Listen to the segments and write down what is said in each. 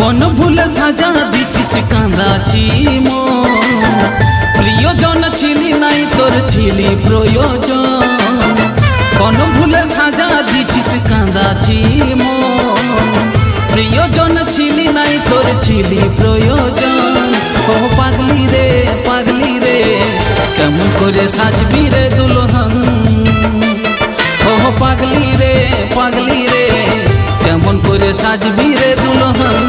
কোন ভুলে সাজা দিছিস কাঁদাছি মন প্রিয়জন ছিলি নাই তোর ছিলি প্রয়োজন কোন ভুলে সাজা দিছিস কাঁদাছি মন প্রিয়জন ছিলি নাই তোর ছিলি প্রয়োজন ও পাগলি রে কেমন করে সাজবি রে দুলহন ও পাগলি রে কেমন করে সাজবি রে দুলহন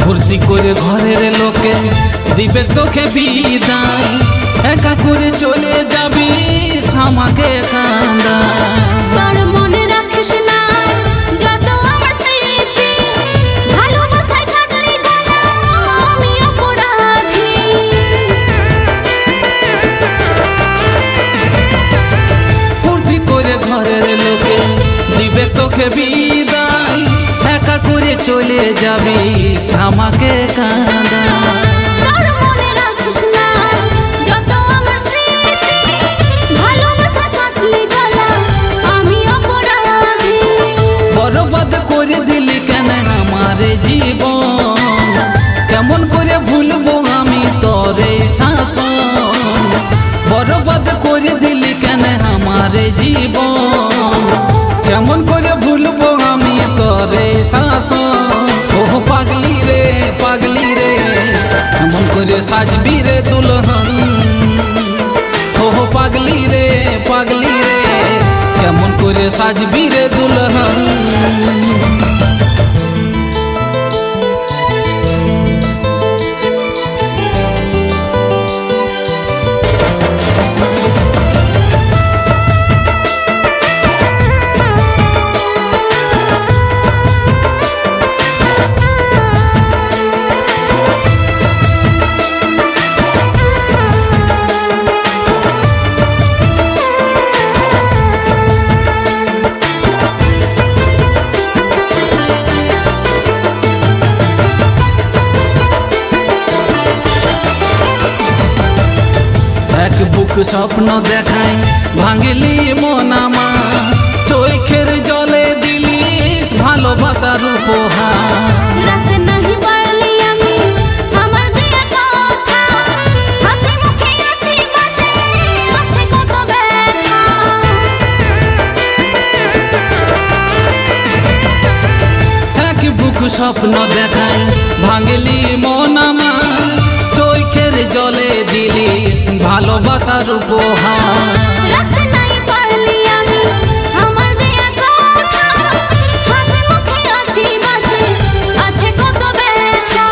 ভর্তি করে ঘরের লোকে দিবে তোকে বিদায় একা করে চলে যাবি আমাকে কান্দা তোর মনে রাখিস না যত আমার স্মৃতি ভালোবাসায় থাকলে গেল আমি অপরাধী ভর্তি করে ঘরের লোকে দিবে তোকে বিদায় একা করে চলে যাবি আমাকে কাঁদা তোর মনে রাখিস না যত আমার স্মৃতি ভালোবাসা থাকলে গেল আমি অপরাধী বরবাদ করে দিলি কেন আমার জীবন কেমন করে ভুলবো আমি তোর এই শাসন বরবাদ করে দিলি কেন আমার জীবন কেমন করে ভুলবো আমি তোর এই শাসন ও পাগলি রে কেমন করে সাজবি রে দুলহন ও পাগলি রে কেমন করে সাজবি রে দুলহন এক বুক স্বপ্ন দেখাই ভাঙলি মন আমার চোখের জলে দিলিস ভালোবাসার উপহার রাতে নাহি পারলি আমি আমার দিয়া কথা হাসি মুখে আছি বাঁচে আছে কত ব্যথা এক বুক স্বপ্ন দেখাই ভাঙলি মন আমার চোখের জলে দিলিস ভালোবাসার উপহার রাতে নাহি পারলি আমি আমার দিয়া কথা হাসি মুখে আছি বাঁচে আছে কত ব্যথা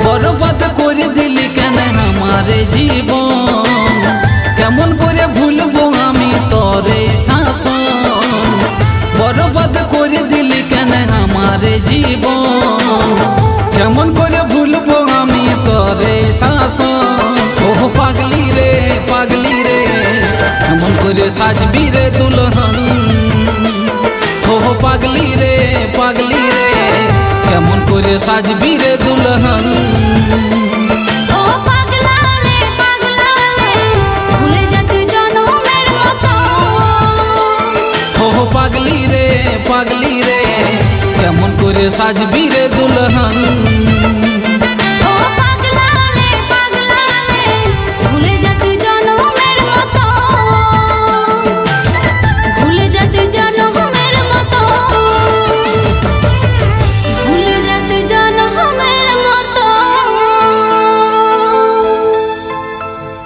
বরবাদ করে দিলি কেন আমার জীবন কেমন করে ভুলবো আমি তোর এই শাসন বরবাদ করে দিলি কেন আমার জীবন কেমন করে ভুলবো আমি তোর এই শাসন ও পাগলি রে কেমন করে সাজবি রে দুলহন ও পাগলি রে কেমন করে সাজবি রে দুলহন ও পাগলা রে ভুলে যেতে জনমের মতো ও পাগলি রে কেমন করে সাজবি রে